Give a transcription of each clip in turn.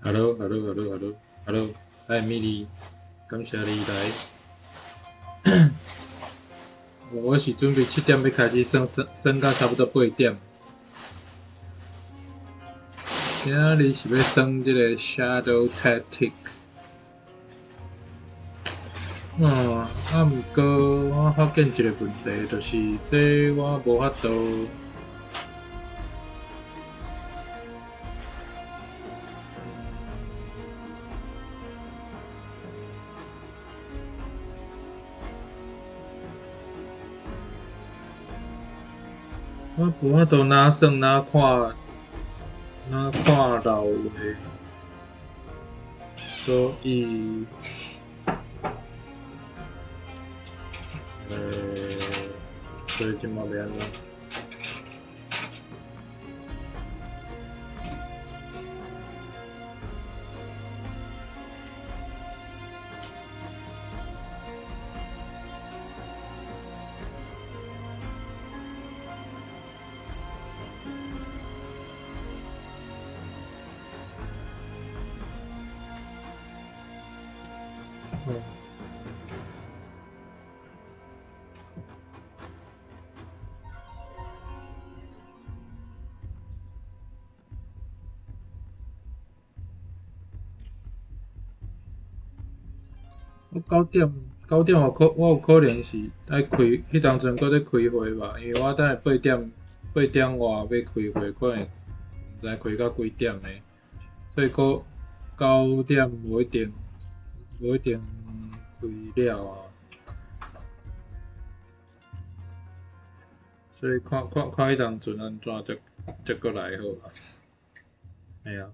Hello，嗨，米莉，感谢你来。我是准备7点要开始算到差不多8点。今日是要算这个 Shadow Tactics。不过我发现一个问题，就是这我无法度。我无法度哪算哪看老的，所以所以即马要安怎？我9点我有可能是爱开，迄当阵搁咧开会吧，因为我等下8点外要开会，可能毋知开到几点呢，所以搁9点无一定开了啊，所以看迄当阵安怎才搁来好啊，嘿啊，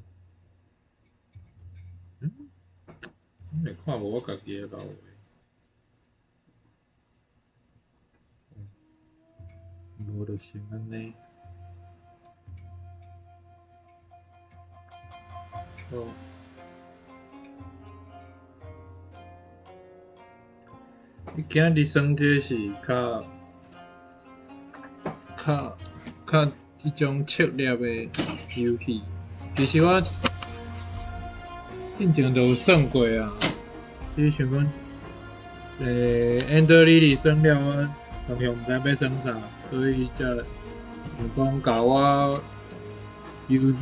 我袂看无我家己诶老话，无就先安尼，好。今日算这是较迄种策略的游戏。其实我进前就有算过啊，就是想讲Ender Lily 算了，我同样毋知要算啥，所以才想讲甲我游戏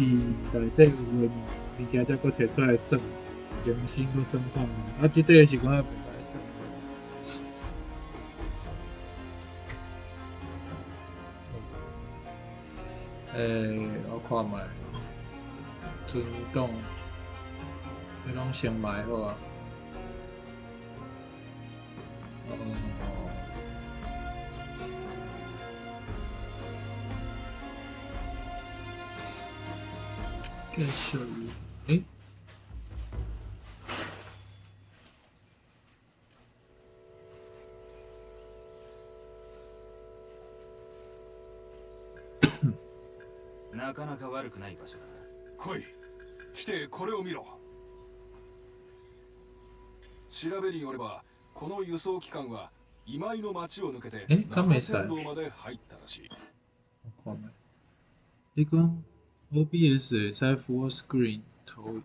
内底有诶物件才搁摕出来算，重新搁算看觅。啊，即块是我袂歹算。我看觅，存档，这拢先买好啊。继续，なかなか悪くない場所だな。来い、来てこれを見ろ。調べによれば、この輸送機関は今井の町を抜けて中山道まで入ったらしい。我看觅，你讲 OBS 会使 Full Screen 投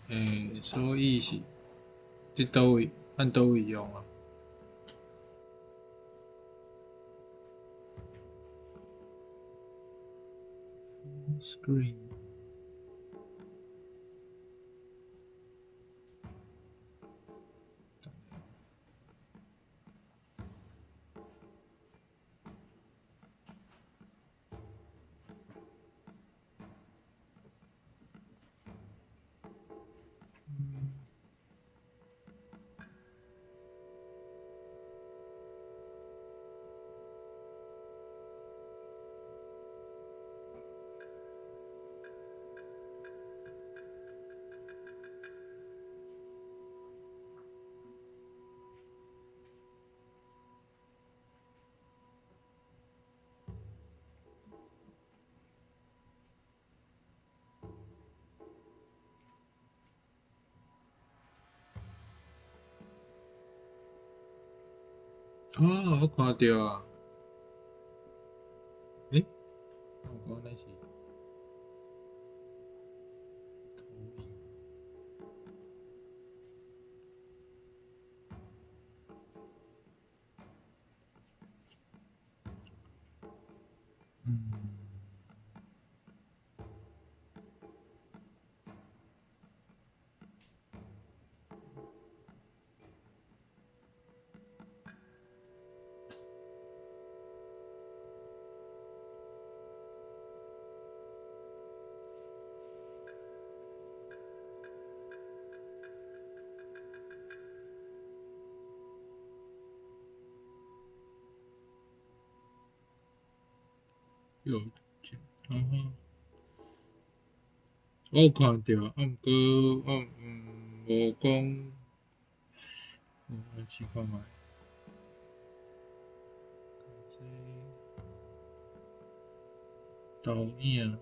影，所以是伫倒位按倒位用啊？ Full Screen。我看到啊，我讲那是投影。有，然后我有看到，啊，毋过我无讲，我试看卖。导演。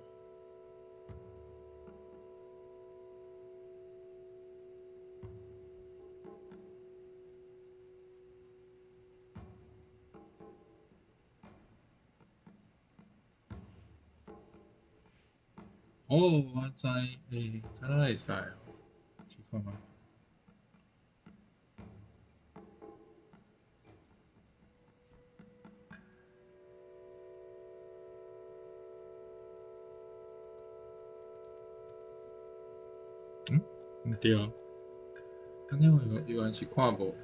哦，我知，敢若会使哦，去看卖。毋对，安尼有人是看无？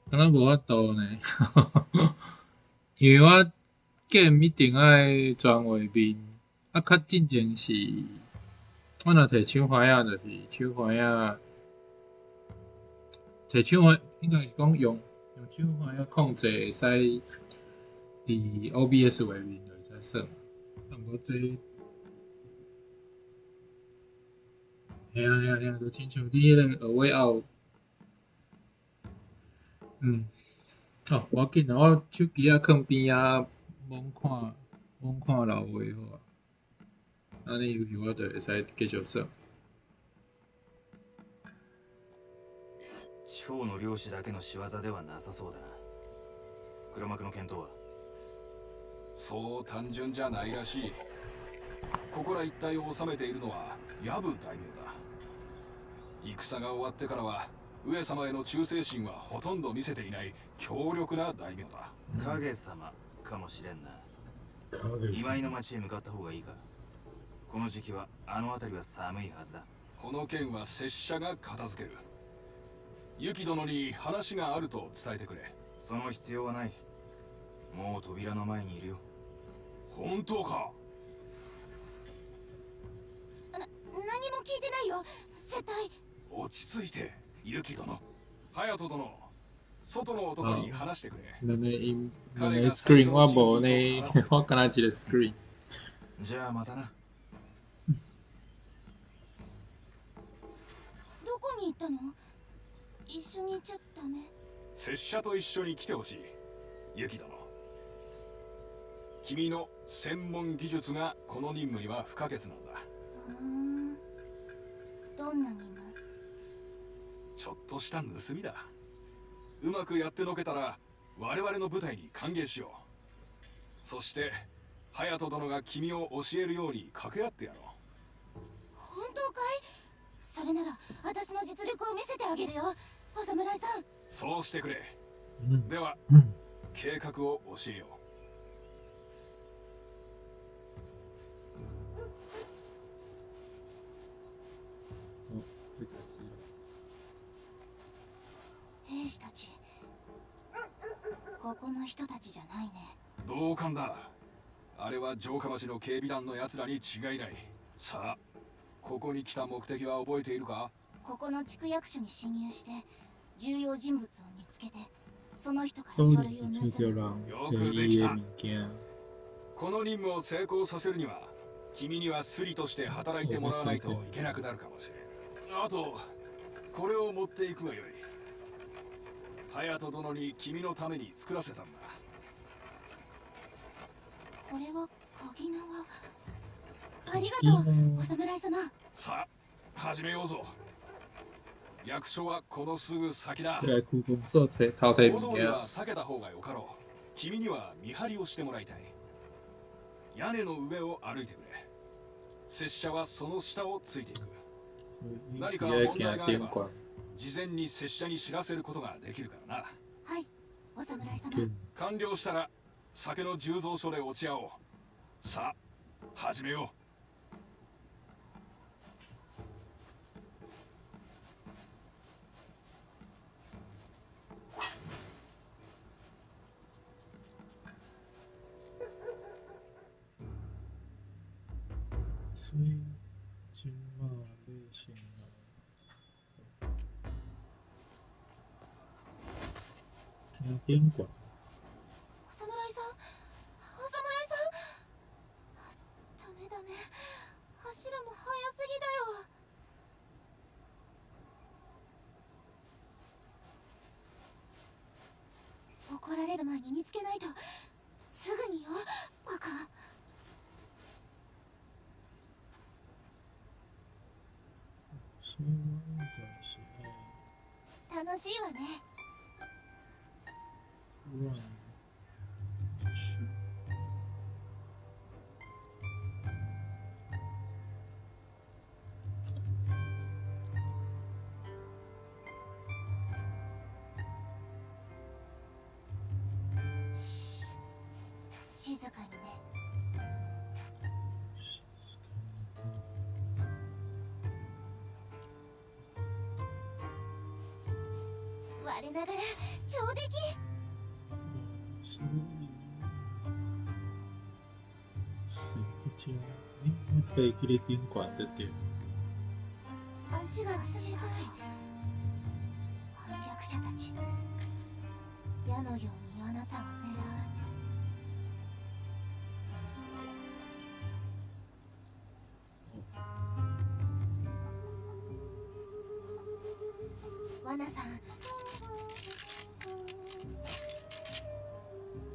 敢若无法度呢，因为我 game 一定爱全画面，啊，较进前是，我若摕手环仔，就是手环仔，摕手环应该是讲用手环仔控制会使伫 OBS 画面就会使算，啊，毋过这。嘿啊，就亲像你迄个A Way Out，哦，无要紧啊，我手机仔囥边仔，罔看老话好啊。安尼游戏我就会使继续耍。蝶の漁師だけの仕業ではなさそうだな。黒幕の見当は？そう単純じゃないらしい。ここら一帯を治めているのはヤブ大名だ。戦が終わってからは上様への忠誠心はほとんど見せていない強力な大名だ。影様かもしれんな。今井の町へ向かった方がいいか。この時期はあの辺りは寒いはずだ。この件は拙者が片付ける。雪殿に話があると伝えてくれ。その必要はない。もう扉の前にいるよ。本当か？何も聞いてないよ。絶対。落ち着いて、雪殿。隼人殿、外の男に話してくれ。スクリーンは無ね、我敢若一个スクリーン。じゃあまたな。どこに行ったの？一緒に行っちゃダメ？拙者と一緒に来てほしい、雪殿。君の専門技術がこの任務には不可欠なんだ。どんな任務？ちょっとした盗みだ。うまくやってのけたら我々の部隊に歓迎しよう。そして隼人殿が君を教えるように掛け合ってやろう。本当かい？それなら私の実力を見せてあげるよ、お侍さん。そうしてくれ。では、計画を教えよう。兵士たち、ここの人たちじゃないね。同感だ。あれは城下町の警備団の奴らに違いない。さあ、ここに来た目的は覚えているか？ここの地区役所に侵入して重要人物を見つけて、その人から書類を盗む。よくできた。この任務を成功させるには君にはスリとして働いてもらわないといけなくなるかもしれん。あとこれを持っていくがよい。隼人殿に君のために作らせたんだ。これは鍵縄。ありがとう、お侍様。さあ、始めようぞ。役所はこのすぐ先だ。大通りは避けた方がよかろう。君には見張りをしてもらいたい。屋根の上を歩いてくれ。拙者はその下をついていく。何か問題があれば事前に拙者に知らせることができるからな。はい、お侍様。完了したら酒の醸造所で落ち合おう。さあ、始めよう。所以今嘛类型啊。监管。お侍さん、お侍さん。ダメダメ、走るの早すぎだよ。怒られる前に見つけないと。すぐによ、バカ。そうなんですね。楽しいわね。うわ、しゅ静かにね。我ながら上出来。すごい。谁的家？被キリティン管でて。足が短い。反逆者たち。矢のようにあなたを狙う。罠さん、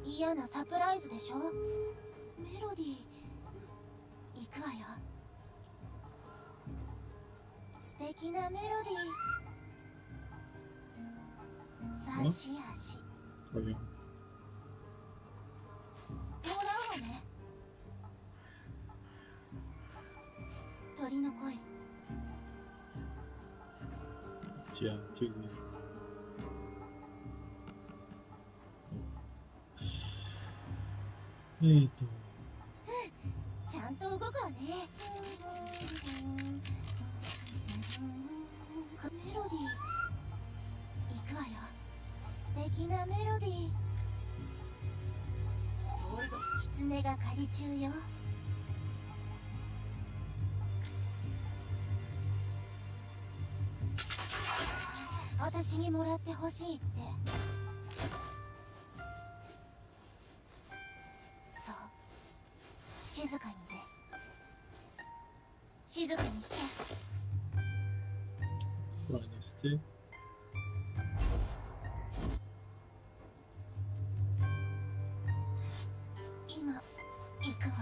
嫌なサプライズでしょ。メロディー行くわよ。素敵なメロディー。差し足これもらうわね。鳥の声。じゃあ这个ちゃんと動くわね。メロディー行くわよ。素敵なメロディー。狐が狩り中よ。私にもらってほしいって。そう、静かにね。静かにして。これにして今行くわ。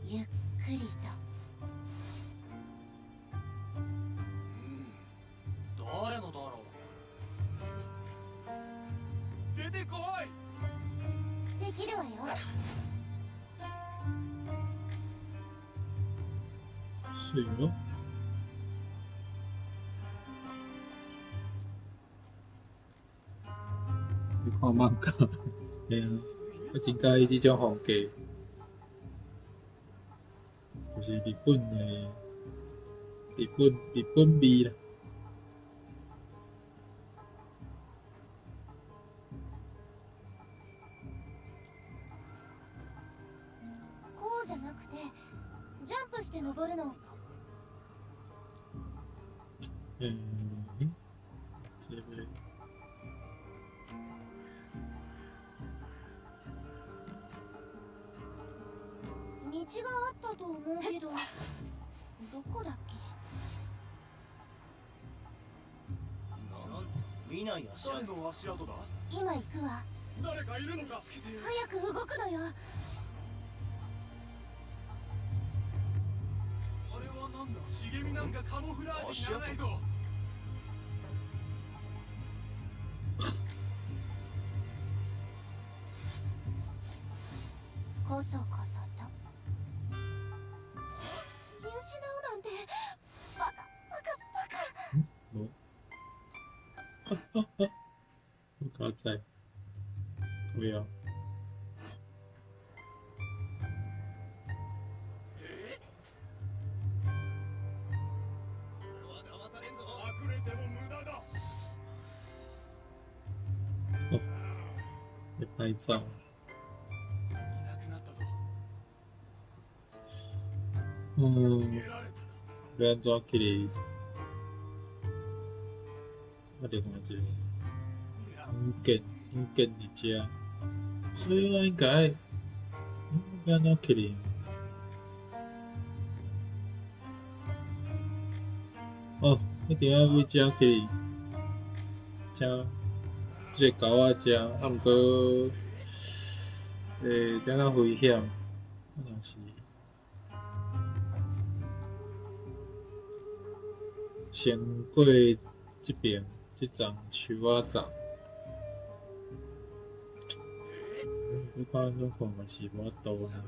ゆっくりと。誰のだろう。出てこい。できるわよ。是よ。你看漫画，嘿啊，我真介意这种风格，就是日本的日本味啦。こうじゃなくて、ジャンプして登るの。这边道があったと思うけど、どこだっけ。見ない足誰の足跡だ。今行くわ。誰かいるのか。早く動くのよ。あれはなんだ。茂みなんかカモフラージュにならないぞ。こそこそと見失うなんて。バカバカバカ。我刚才不要。騙されんぞ。隠れても無駄だ。あ拍照。要安怎去哩？我另外一个物件伫遮，所以我应该要安怎去哩？哦，一定要为遮去哩，遮即个狗仔遮，啊毋过遮较危险，可能是。先过即边即丛树仔丛，你看安怎看嘛是无法度呢。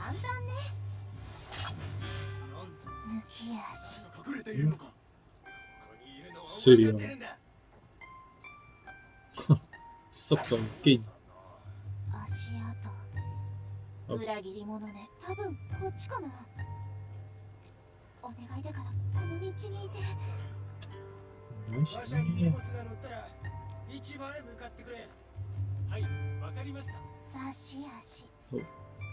簡単ね。抜き足。隠れているのか。ここにいるのは是よ。分かってるんだ。速度緊。足跡。裏切り者ね。多分こっちかな。お願いだからこの道にいて。馬車に荷物が乗ったら市場へ向かってくれ。はい、わかりました。差し足。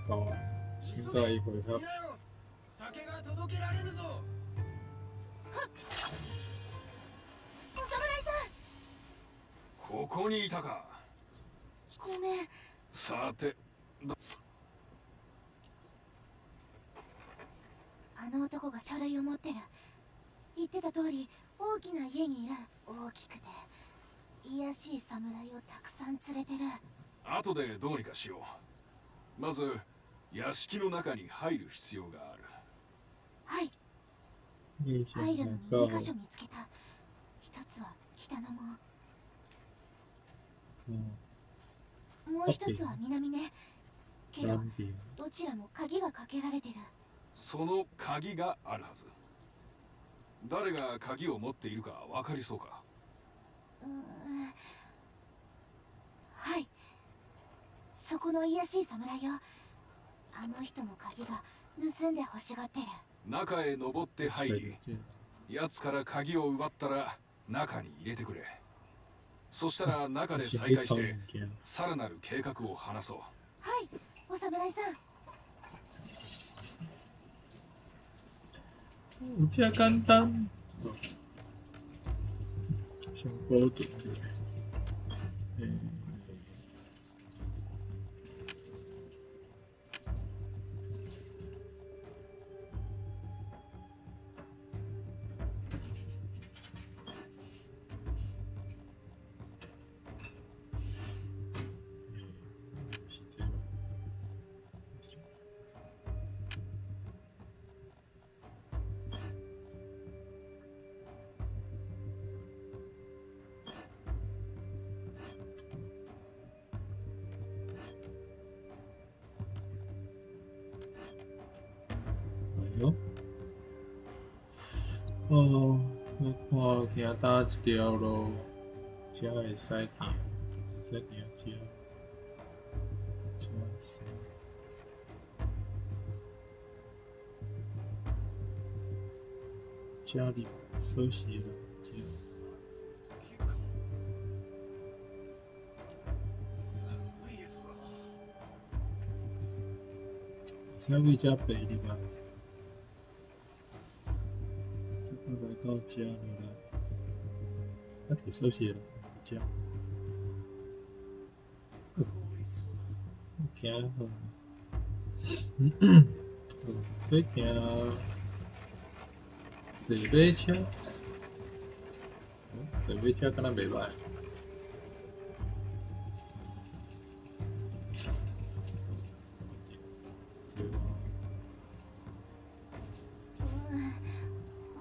好，现在一回合。いやよ、酒が届けられるぞ。お侍さん。ここにいたか。ごめん。さて。あの男が書類を持ってる。言ってた通り大きな家にいる。大きくて卑しい侍をたくさん連れてる。後でどうにかしよう。まず屋敷の中に入る必要がある。はい。入入るのに2箇所見つけた。一つは北の門。もう一つは南ね。けどどちらも鍵がかけられてる。その鍵があるはず。誰が鍵を持っているか分かりそうか。はい。そこの卑しい侍よ。あの人の鍵が盗んで欲しがってる。中へ登って入り、奴から鍵を奪ったら中に入れてくれ。そしたら中で再会してさらなる計画を話そう。はい、お侍さん。有遮简单。上保准的。哦，我看行搭一条路，遮会使行，使行遮，遮是。家里休息了，这样。稍微加北的吧。这个来到家了啦，那可以休息了，家。行好，可以行坐马车。对，尾车敢若袂歹。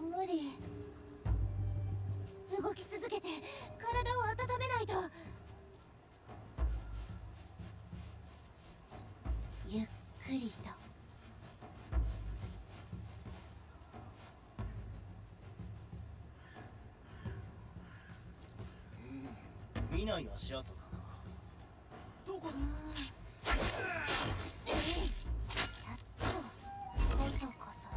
無理。動き続けて体を温めないと。ゆっくりと。見ない足跡だな。どこだ。さっとこそこそと。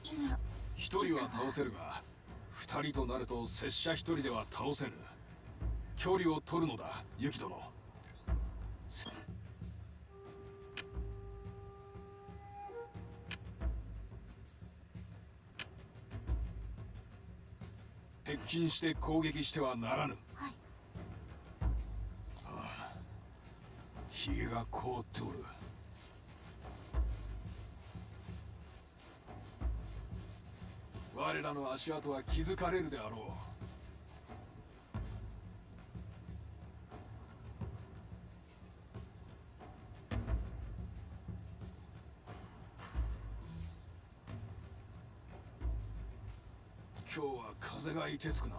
今一人は倒せるが、二人となると拙者一人では倒せぬ。距離を取るのだ、ユキ殿。接近して攻撃してはならぬ。はい。ひげが凍っておる。我らの足跡は気づかれるであろう。今日は風がいてつくな。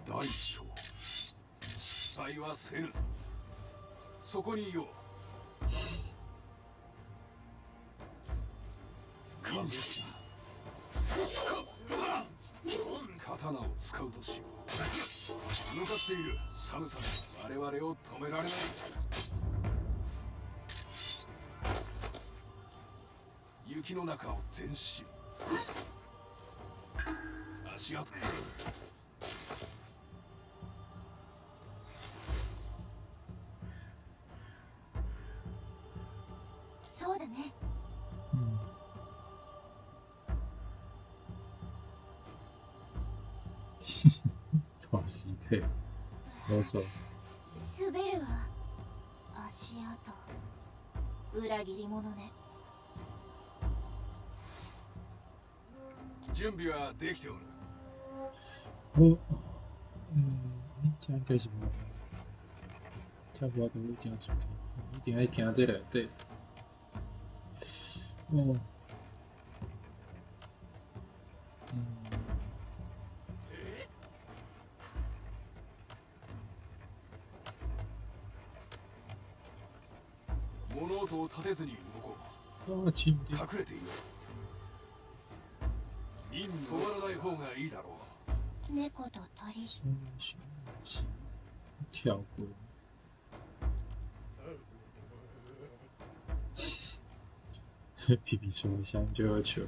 大将、失敗はせぬ。そこにいよう。風じゃ。刀を使うとしよう。向かっている。寒さで我々を止められない。雪の中を前進。足跡。そうだね。哇，死退，没错。滑るわ。足跡。裏切り者ね。準備はできておる。这应该是无。差不多会行出去，一定要行这内底。物音を立てずに動こう。チームで。隠れていよう。止まらない方がいいだろう。猫と鳥。跳过。皮皮说一下就要求。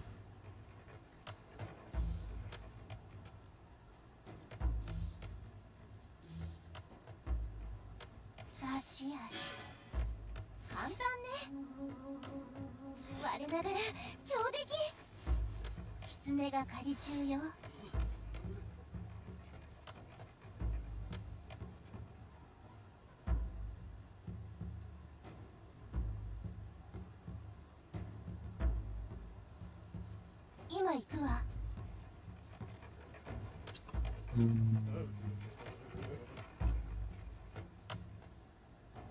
差し足。簡単ね。我ながら上出来。狐が狩り中よ。今行くわ。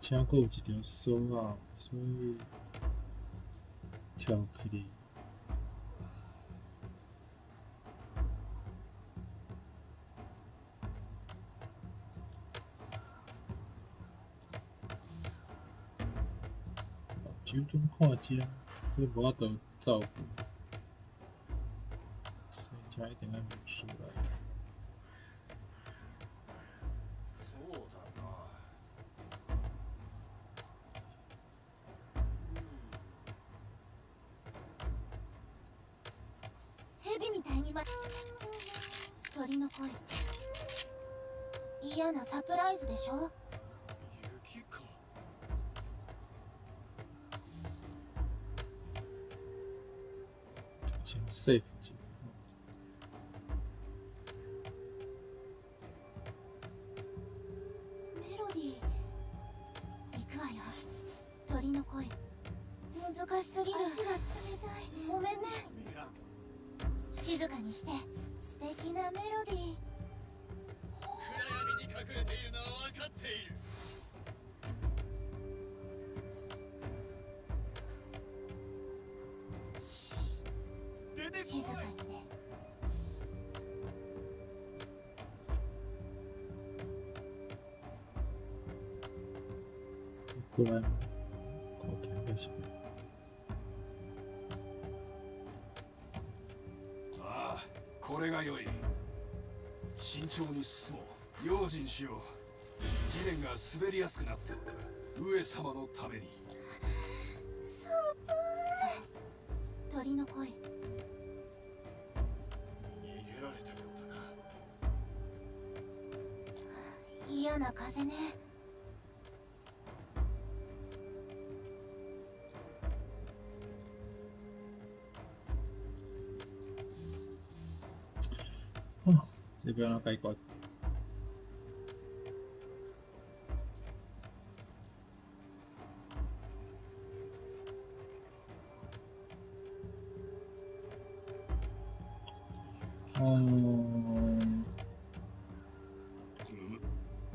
请还有一条锁啊，所以跳起来。集中看家，所以无法度照顾，所以家一定要明出来。そうだな。蛇みたいに鳥の声。嫌なサプライズでしょ。雪か。先セーフっていうメロディー。行くわよ。鳥の声。難しすぎる。足が冷たい。ごめんね。静かにして。素敵なメロディー。暗闇に隠れているのは分かっている。出てこい。静かにね。不然後天会しああ、これが良い。慎重に進もう。用心しよう。地面が滑りやすくなっておる。上様のために。そう。鳥の声。逃げられたようだな。嫌な風ね。这边の解雇。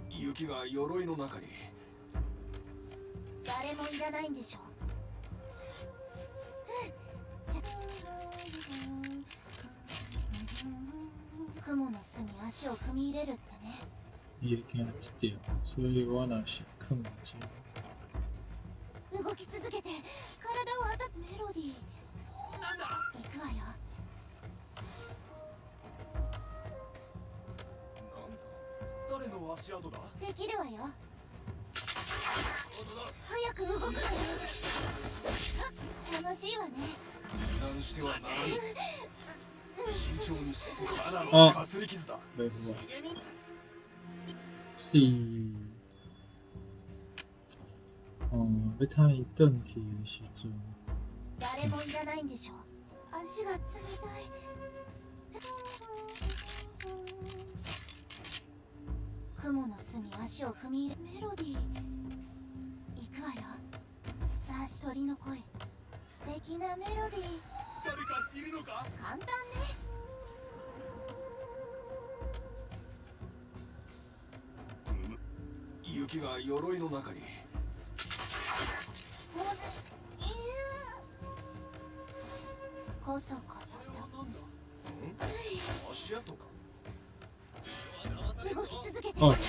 雪が鎧の中に。誰もいらないんでしょ。雲の巣に足を踏み入れるってね。也惊一跳，所以我若是囥住。動き続けて体を当たってメロディー。なんだ。行くわよ。なんだ。誰の足跡だ。できるわよ。本当だ。早く動くわよ。楽しいわね。油断してはならない。慎重に進む。ただのかすり傷だ。没错。是。要太转去的时阵，誰もいらないんでしょ。足が冷たい。雲の巣に足を踏み入れ。メロディー。行くわよ。さあ、鳥の声。素敵なメロディー。誰かいるのか。簡単ね。雪が鎧の中に。こそこそと。足跡か。動き続けて。あ温めない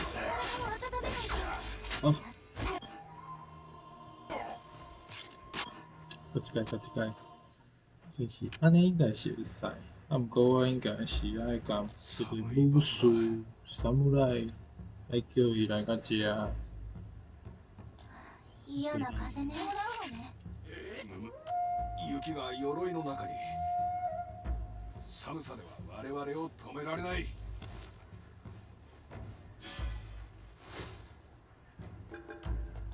と。こっち就是安尼应该是会使，啊，不过我应该是爱甲一个武士萨姆莱来叫伊来甲食。嫌な風ね。雪が鎧の中に。寒さでは我々を止められない。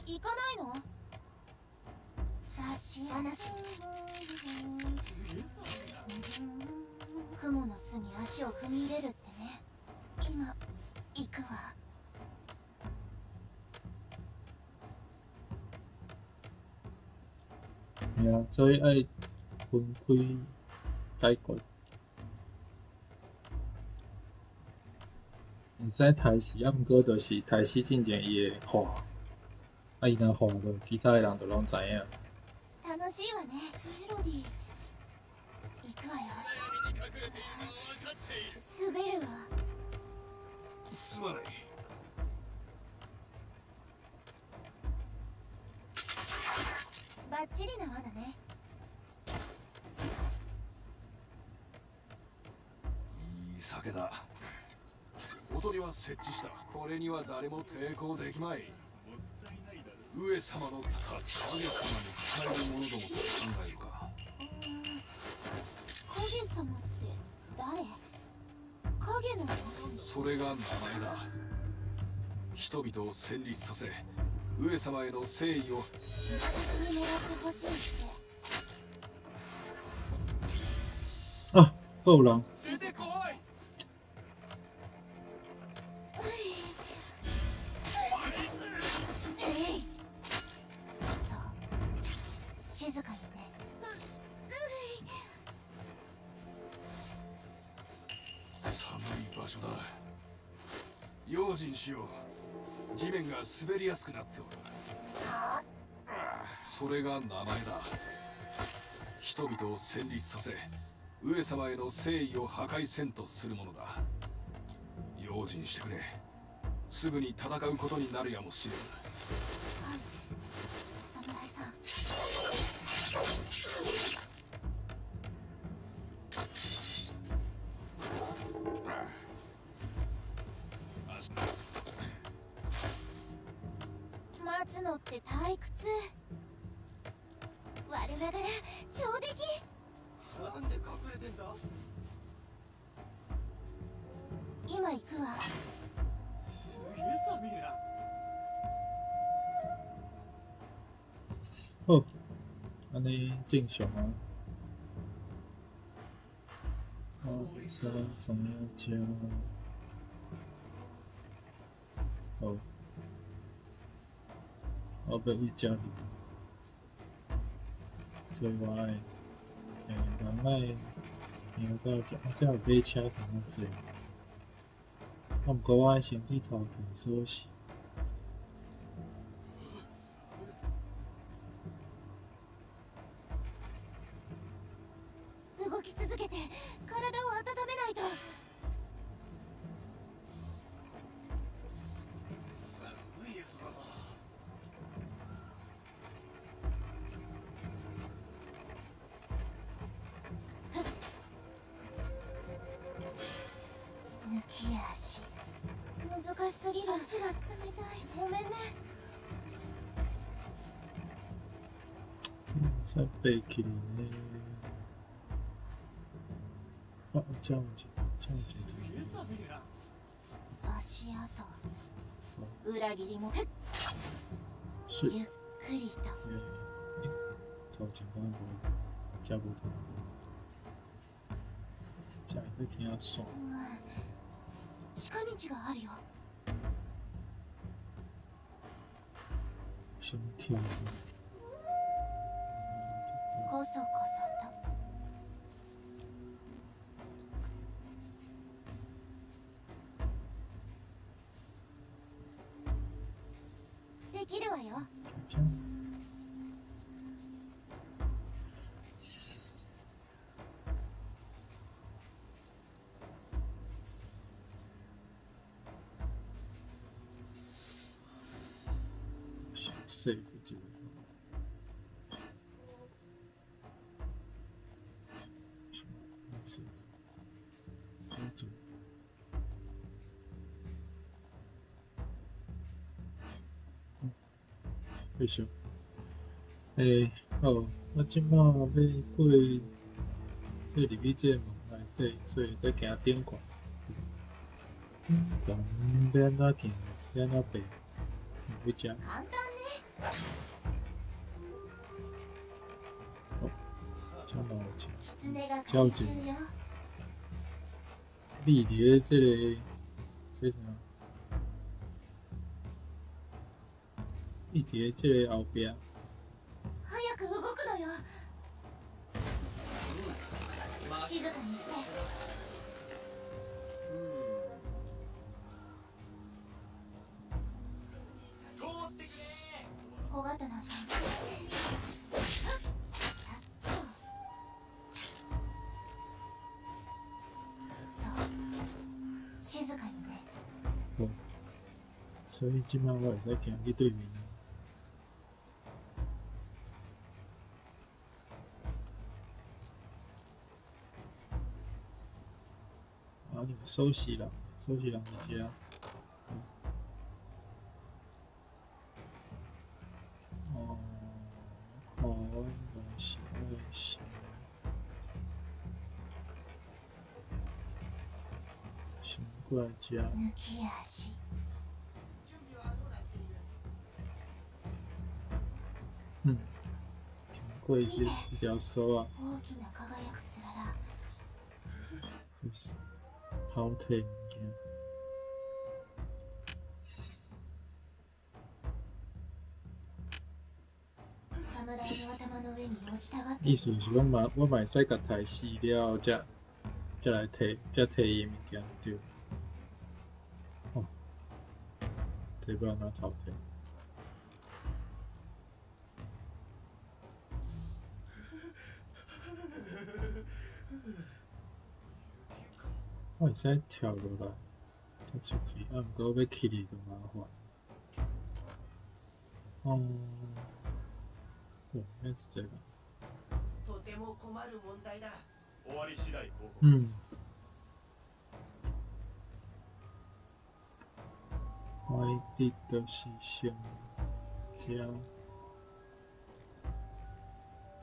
行かないの？差し話。雲の巣に足を踏み入れるってね。今行くわ。系啊，所以爱分开解决。毋使台视，啊，毋过就是台视进前伊会画，啊，伊若画落，其他的人就拢知影。楽しいわね。メロディー。行くわよ。滑るわ。すまない。バッチリな罠ね。いい酒だ。おとりは設置した。これには誰も抵抗できまい。上様の立ち。上様に使えるものとも考えるか。影様って誰？影の女？それが名前だ。人々を戦慄させ、上様への誠意を。私に狙ってほしいって。あ、够了。出てこい。そう、静かにね。寒い場所だ。用心しよう。地面が滑りやすくなっておる。それが名前だ。人々を戦慄させ、上様への誠意を破壊せんとするものだ。用心してくれ。すぐに戦うことになるやもしれん。はい、侍さん。待つのって退屈。我ながら上出来。なんで隠れてんだ。今行くわ。すげえサミラ。好，安尼正常啊。好，三怎么教？好，我要去家里，所以我爱，人爱听到才有买车通啊坐。啊，毋过我爱先去偷提锁匙。動き続けて体を温めないと。寒いぞ。抜き足。難しすぎる。足が冷たい。ごめんね。さあ、背起来呢。あ、ちゃうんじゃ、ちゃうんじゃ。すげえサミラ。足跡。裏切りも。是。ゆっくりと。超前方无，加无头。じゃあ、会听爽。近道があるよ。先跳。こそこそと。できるわよ。じゃん。セーフ自分。セーフ。ちょっと。よいしょ。好，我即马要过入去这个门内底，所以再行顶悬。顶悬要安怎行？要安怎爬？要食？簡単ね。这样我食。狐が海中よ。你伫咧这个啥？你伫咧这个后壁。早く動くのよ。静かにして。小刀さん。さっと。そう。静かにね。所以即摆我会使行去对面啊。啊，你们收拾人伫遮。哦，应该是会是。过来加。抜き足。嗯，经过一条手啊，大きな輝くつらら。抛体物件。侍の頭の上に落ちたがって意思是我嘛会使甲刣死了，才来摕伊物件对。哦，这不要拿头体。我会使跳落来，跳出去，啊，毋过要起嚟就麻烦。哦，那是这个。とても困る問題だ。終わり次第報告嗯。我的都是上加，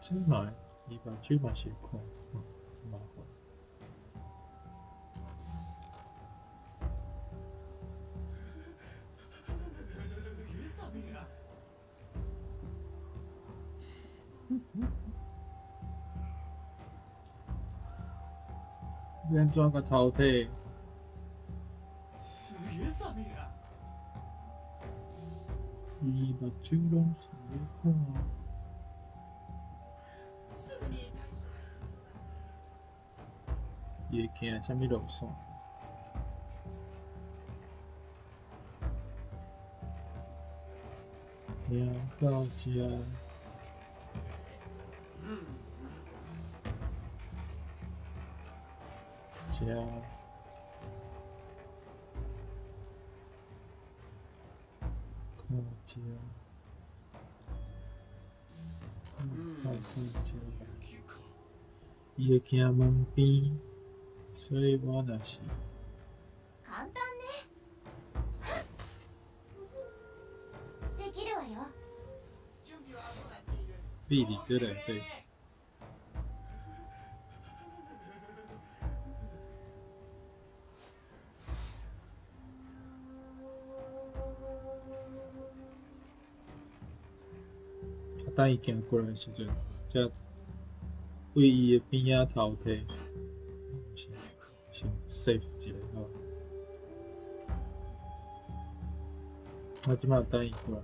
这嘛，伊把这嘛是看，麻烦。要安怎个淘汰？すげえ寒いな。伊目睭拢是咧看。すぐに対処が伊会惊啥物路线？听到这。加，靠加，靠加。伊会行门边，所以我若是。簡単ね。できるわよ。準備はどうなっている？比你这两对。等伊行过来时阵，才为伊的边仔头摕，先 save 一下好。我即摆等伊过来。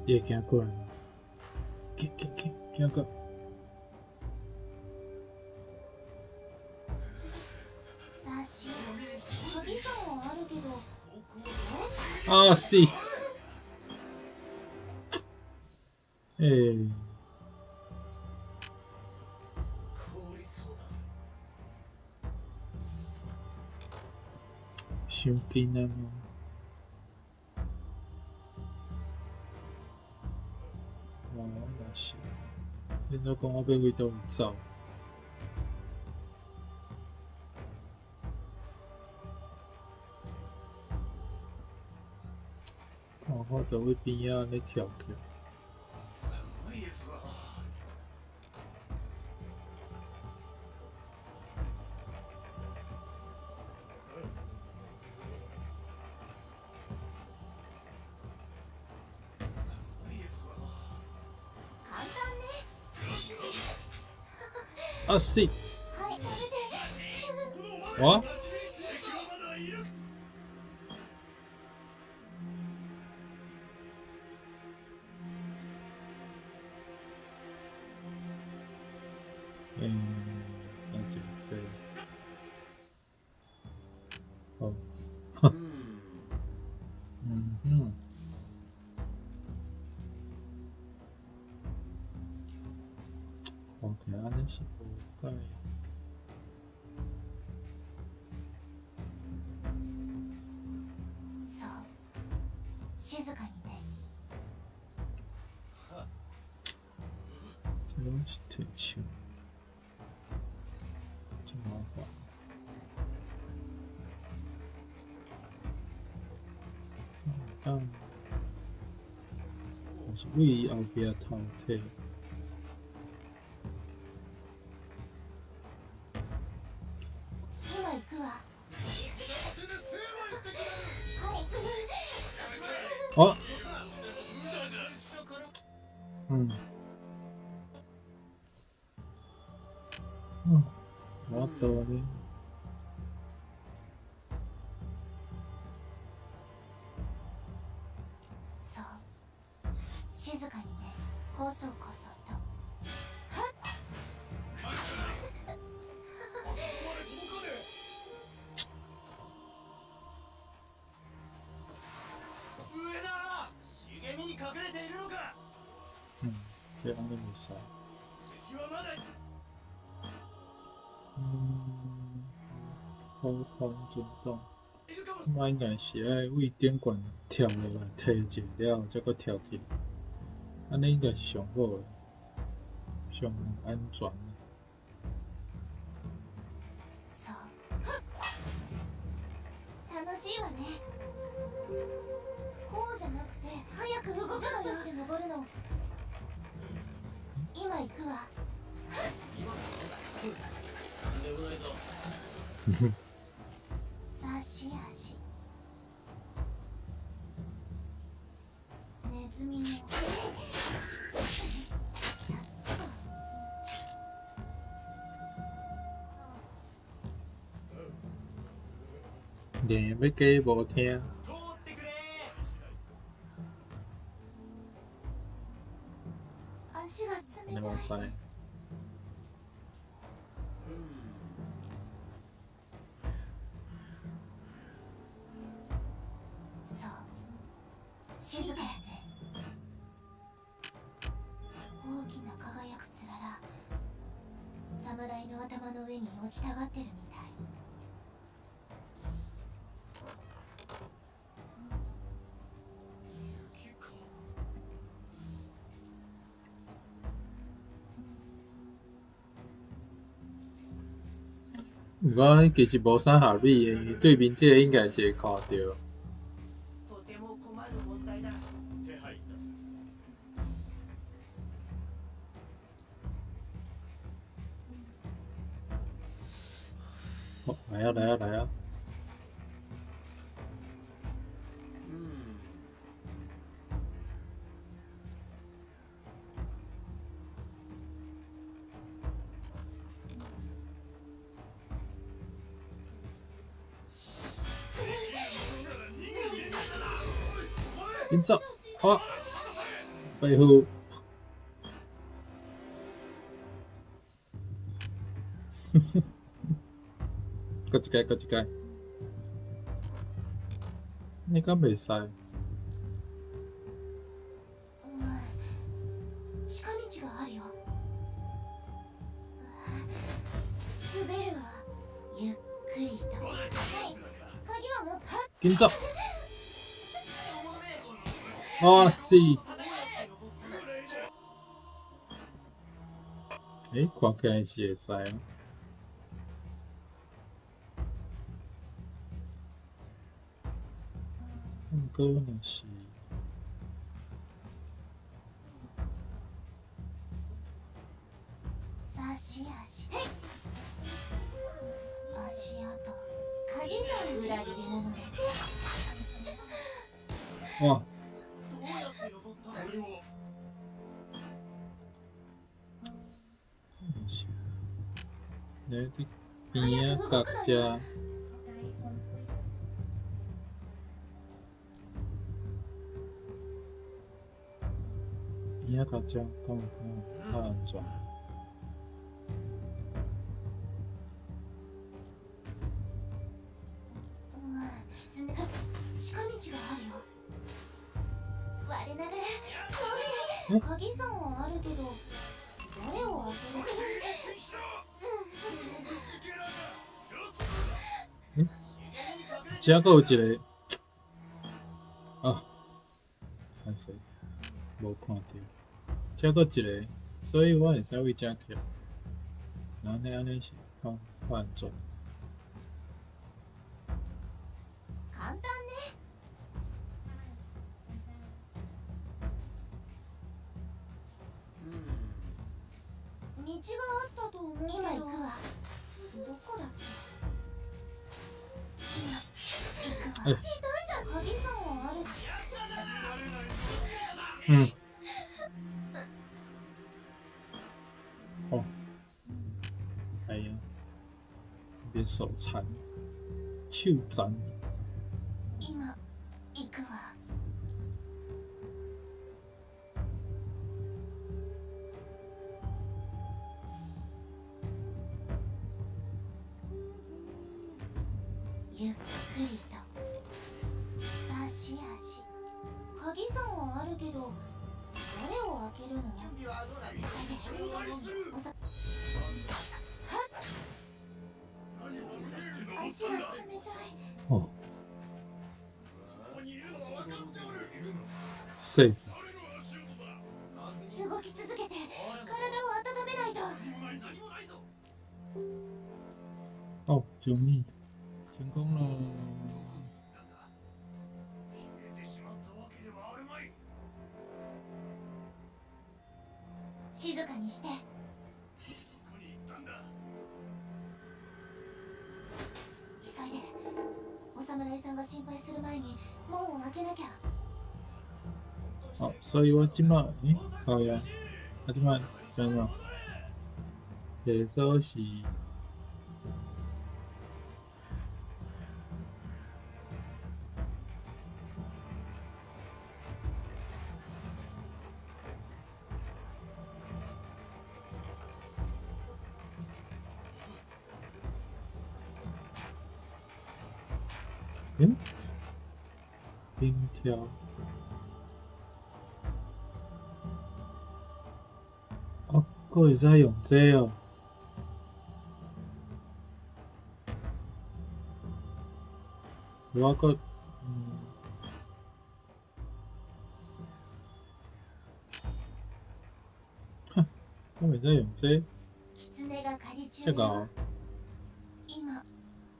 伊会行过来，行过。さし旅さんはあるけど。あ、是。凍りそうだ。伤紧啊嘛。若是，变做讲我要为倒位走。我就为边仔安尼跳起。寒いぞ。あ、是。はい、食べて。我。那就这样。哦。哼。看起来安尼是无解。静かにね。这东西挺轻，真麻烦。但我是为伊后壁偷摕。今行くわ。はい。あ、うん。うん。終わったわね。そう。静かにね。こそこそと。上だ。茂みに隠れているのか。这样的比赛。敵はまだ。空空震动，我应该是爱为顶悬跳落来，提一了后再搁跳起来，安尼应该是上好的，上安全的。そう。楽しいわね。こうじゃなくて早く動くのよして登るの。今行くわ。でもないぞ。さし足。ネズミの。さっと。连要加无听，通ってくれ。足が冷たい。你冇知。そう静かやね。大きな輝くつらら侍の頭の上に落ちたがってるみたい。我其实无啥合理的，对面这个应该是会看到。とても困る問題だ。手配いたす。哦，来啊来啊来啊！紧走！啊！背後。こっちかいこっちかい。你敢袂使？近道があるよ。滑るわ。ゆっくりと。はい。鍵は持った。緊走！啊死！看起来是会使啊。不过若是。差し足。足跡。鍵さえ裏切り者ね。あ。どうやって登ったこれは。来这边啊，各家。边啊，各家，较安全。近道があるよ。我ながら鍵さんはあるけど、どれを開けるか。这还有一个啊，看谁？无看到。遮搁一个，所以我会使为遮徛。然后安尼是看换装。簡単ね。道があったと思うけど。今行くわ。どこだっけ。今行くわ。大じゃん。鍵さんはある。嗯。哦。哎呀，别手残，手残。今行くわ。ゆっくりと差し足。鍵さんはあるけど、どれを開けるの？準備はどうだい？紹介する。足が冷たい。哦。セーフ。動き続けて体を温めないと。哦，救命！成功了。静かにして。急いで。お侍さんが心配する前に門を開けなきゃ。好，所以我即马靠呀，我即马怎么？摕锁匙。冰条。啊，佫会使用这哦。我佫哼，我会使用这。狐が狩り中这个哦。今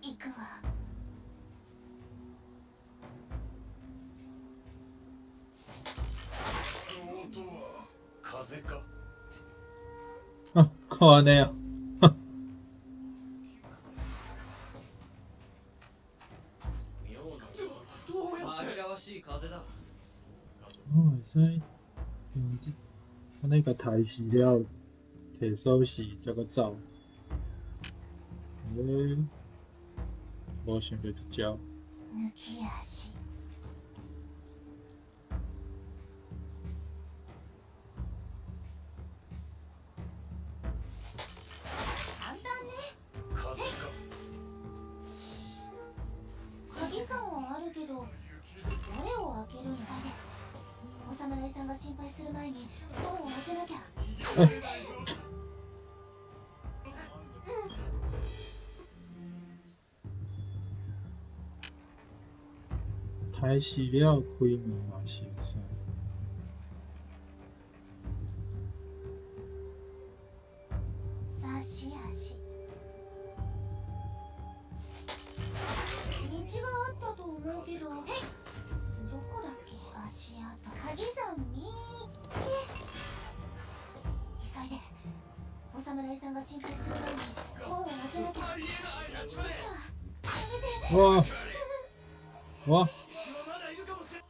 行くわ。風か。あ、変わねえよ。紛らわしい風だ。我会使用这，安尼个抬死了，摕锁匙才个走。无想到这招。抜き足。簡単ね。風か。鍵さんはあるけど、どれを開けるの？急いで。お侍さんが心配する前に門を開けなきゃ。抬死了，开门嘛是会使。差し足。道があったと思うけど、どこだっけ？足跡。鍵さん見て。急いで。お侍さんが心配する前に門を開けなきゃ。やめて。わあ。わあ。まだいるかもしれん。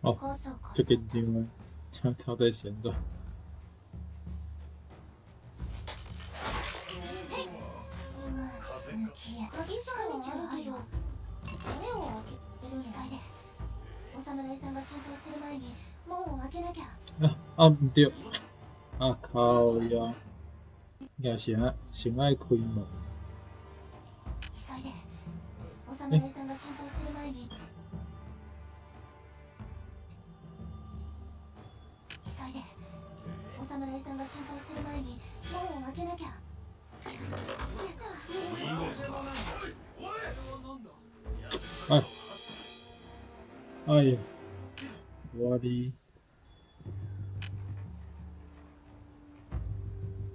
哦，こそこそ。就跟另外超在前段。抜きや。鍵さんはあるけど、目を開ける。急いで。お侍さんが心配する前に門を開けなきゃ。啊，唔对。啊靠呀！也是啊，先爱开门。急いで。お侍さんが心配する前に。急いで。お侍さんがが心配する前に門を開けなきゃ。よし、やったわ。はい。終わり。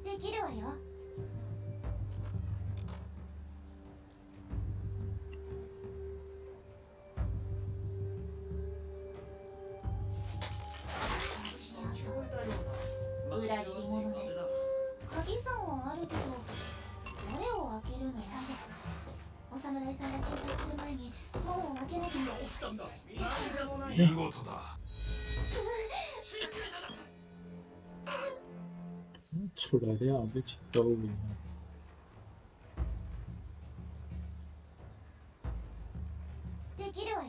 できるわよ。裏切り者ね。鍵さんはあるけど、どれを開けるの？急いで。お侍さんが心配する前に門を開けなきゃ。見事だ。出来了，要去倒位啊？できるわよ。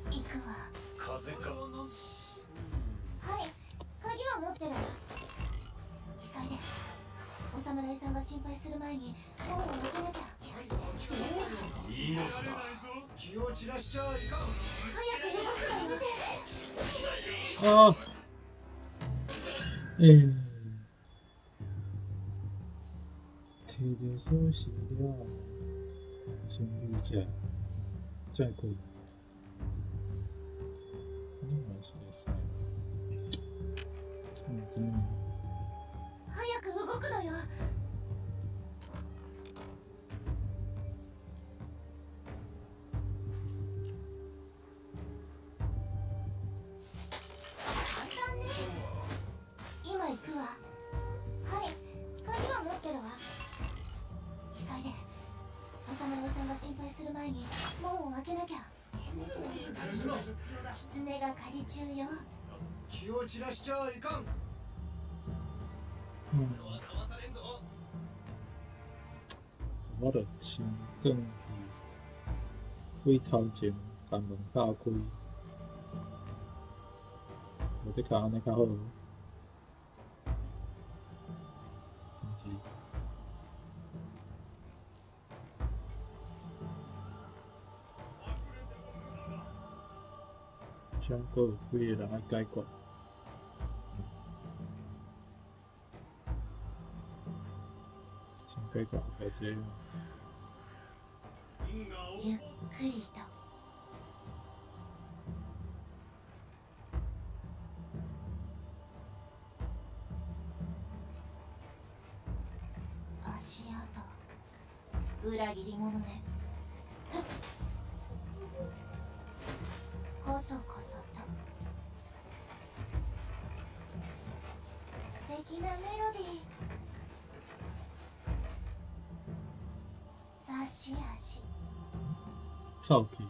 行くわ。風か。はい、鍵は持ってるわ。急いで。お侍さんが心配する前に門を開けなきゃ。よし、見事だ。気を散らしちゃいかん。早く動くのやめて。啊，摕着锁匙了，先入者再过。真的。早く動くのよ。簡単ね。今行くわ。はい、鍵は持ってるわ。急いで。お侍さんが心配する前に門を開けなきゃ。狐が狩り中よ。気を散らしちゃいかん。我著先转去鬼头前，把门打开，无得甲安尼较好。像阁有几个人爱解决。先解决后这个。ゆっくりと。足跡。裏切り者ね。こそこそと。素敵なメロディー。差し足。走去。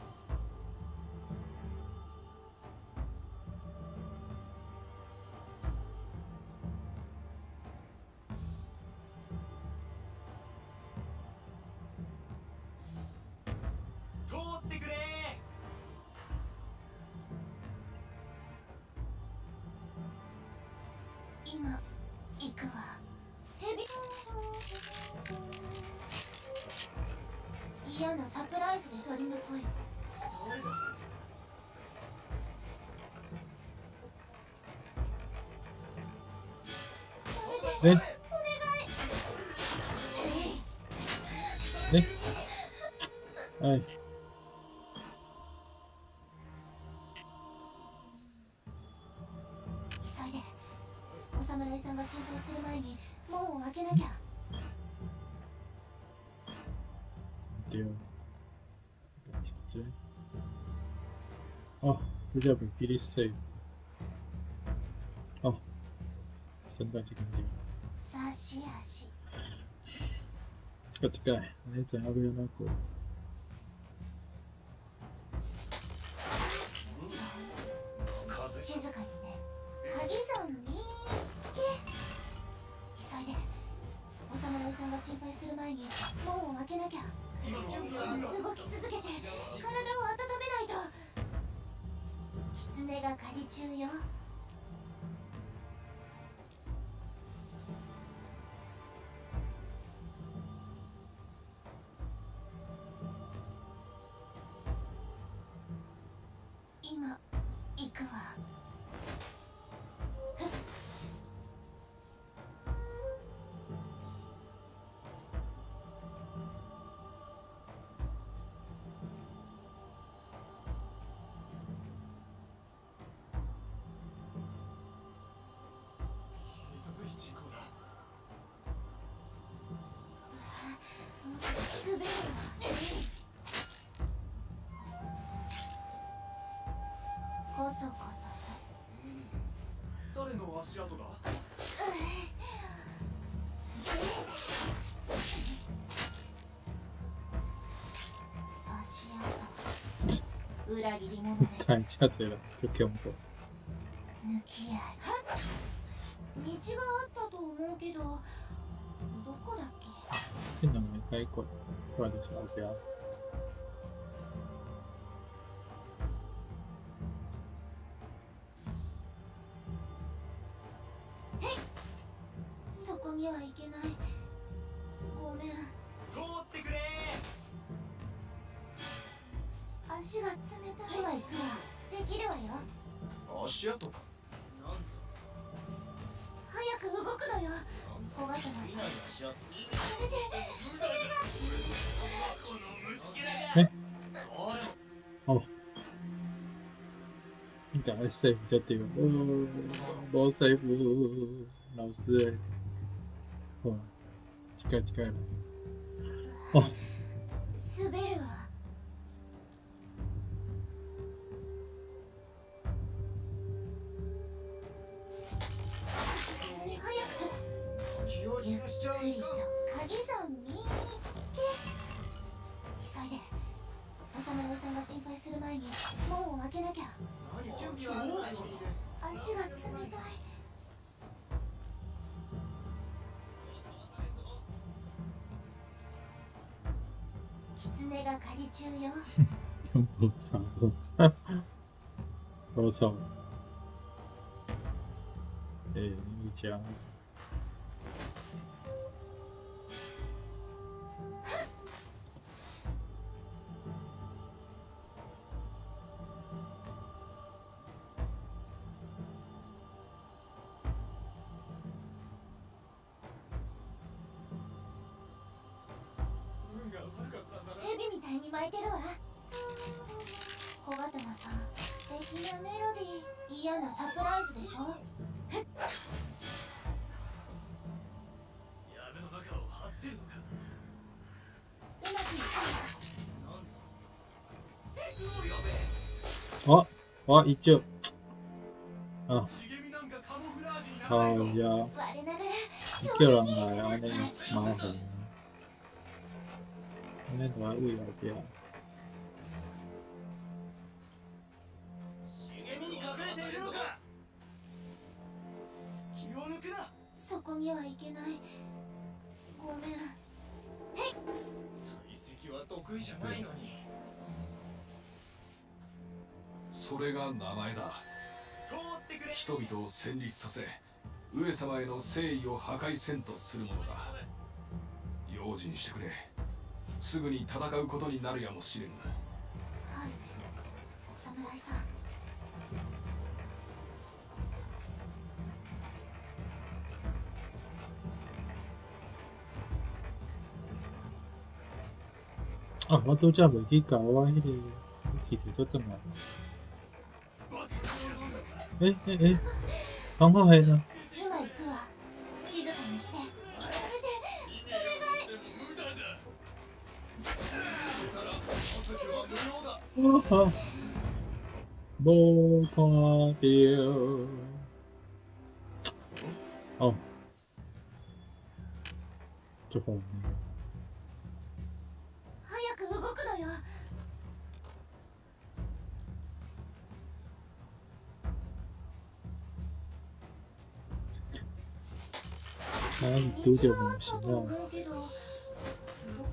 通ってくれ。今行くわ。ヘビ。嫌なサプライズで鳥の声。え？お願い。はい。急いで。お侍さんが心配する前に門を開けなきゃ。对。哦，这叫不比你细。哦，升到这个地方。差し足。こっちかい。あれじゃあやべえなこれ。静かにね。鍵さんに急いで。お侍さんが心配する前に門を開けなきゃ。動き続けて体を温めないと。狐が狩り中よ。今行くわ。事故だ。滑るわ。こそこそね。誰の足跡だ？足跡。裏切り者ね。太下嘴了，就恐怖。抜き足。はっ。道があったと思うけど、どこだっけ？这两没待过，过来的小标。そこには行けない。ごめん。通ってくれ。足が冷たい。今行くわ。できるわよ。足跡か。なんだ。早く動くのよ。小型のさ。足跡。やめて。この虫けらが。哦，你赶快 save 就对了。哦，无 save，老师诶。哦，这个。哦。滑るわ。気をゆっ許しちゃうくりと鍵さん見っけ。急いで。お侍さんが心配する前に門を開けなきゃ。何準備はあるのに。足が冷たい。狐が狩り中よ。不吵，不吵。你讲。蛇みたいに巻いてるわ。小刀さん、素敵なメロディー。嫌なサプライズでしょ。闇の中を張ってるのか。うまくいったなんだ。あ、一応。あ、茂みなんかカモフラージュになら好ないぞ。呀，我ながら叫人来，安尼麻烦。安尼就要位后壁。茂みに隠れているのか。気を抜くな。そこには行けない。ごめん。追跡は得意じゃないのに。それが名前だ。通ってくれ。人々を戦慄させ、上様への誠意を破壊せんとするものだ。用心してくれ。すぐに戦うことになるやもしれん。はい、お侍さん。啊，我拄则袂去搞我迄个气体都转来。方法係呢？今行くわ。静かにして。やめて。お願い。啊！無看到。哦，这方面。早く動くのよ。どうでもいいしな。ど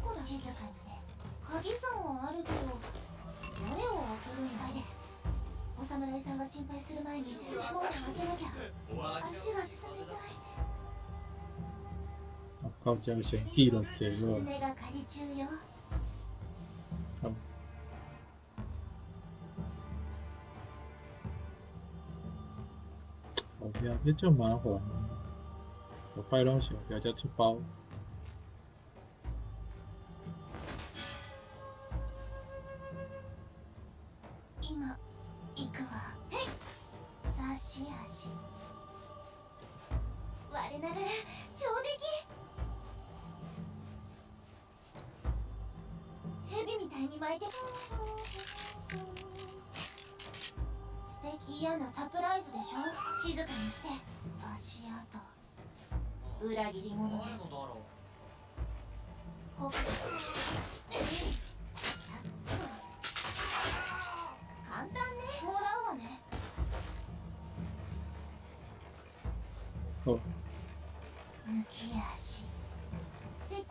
こだ。静かにね。鍵さんはあるけど、どれを開ける。急いで。お侍さんが心配する前に門を開けなきゃ。足が冷たい。到這先記錄這個。狐が狩り中よ。后壁这足麻烦的，逐摆拢是后壁才出包。今行くわ。差し足。我ながら上出来。蛇みたいに巻いて。素敵。嫌なサプライズでしょ。静かにして。足跡。裏切り者ね。こ簡単ね。もらうわね。好。抜き足。で、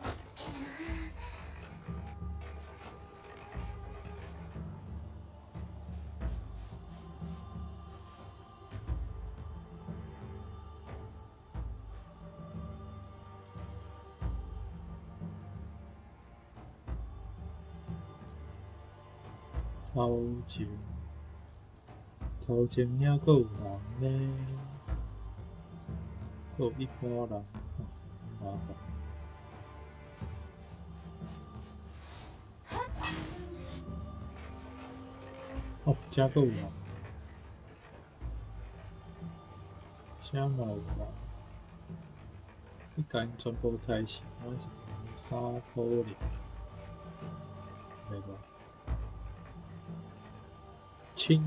头前遐阁有人呢，阁有一般人，麻烦。哦，遮阁有人，遮嘛有人，你甲因全部杀死，我是3可能，袂无？清。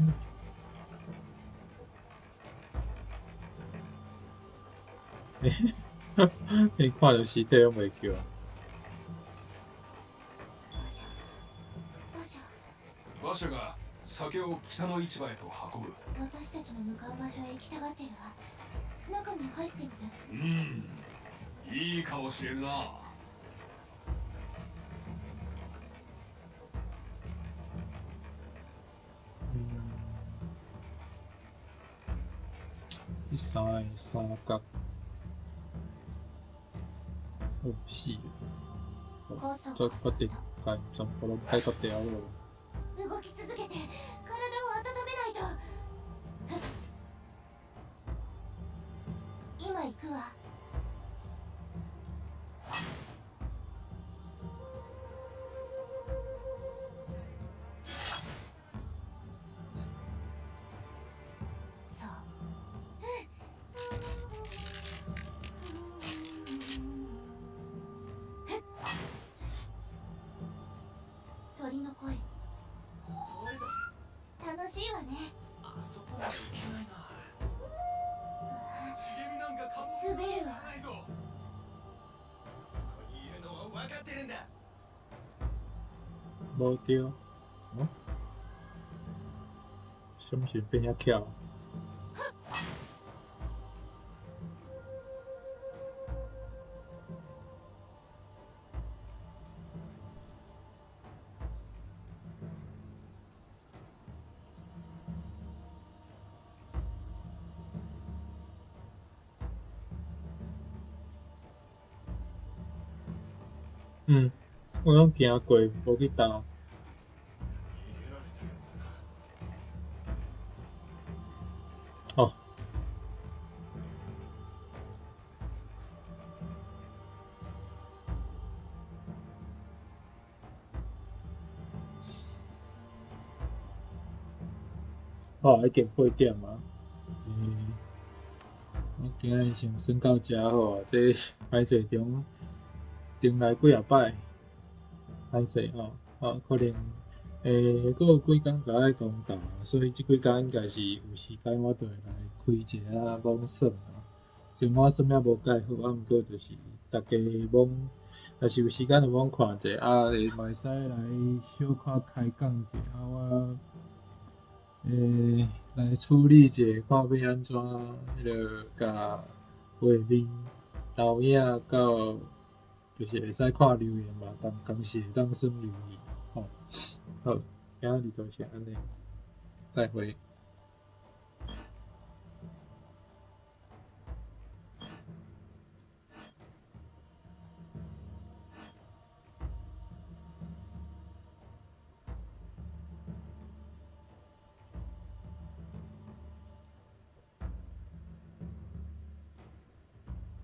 你看到尸体拢袂叫。馬車が酒を北の市場へと運ぶ。私たちの向かう場所へ行きたがってるわ。中に入ってみて。いいかもしれるな。这三个三角，好死哦！再决定甲因全部拢解决掉咯。動き続けて体を温めないと。今行くわ。そう。鳥の声。楽しいわね。あそこまで行けないな。茂みなんかか滑るわ。ないぞ。ここにいるのは分かってるんだ。无对，什么时变遐巧？我拢行过，无去搭。哦。已经8点啊。我今日先算到遮好啊，这歹势重来几啊摆，歹势可能佫有几工甲爱讲到，所以即几工应该是有时间我就会来开一下网算啊。虽然我算命无介好，毋过就是大家网，若是有时间就网看者会使来小可开讲一下我。来处理者，看要安怎，甲画面、投影到，就是会使看留言嘛，同时会当算留言，好，今日就是安尼，再会。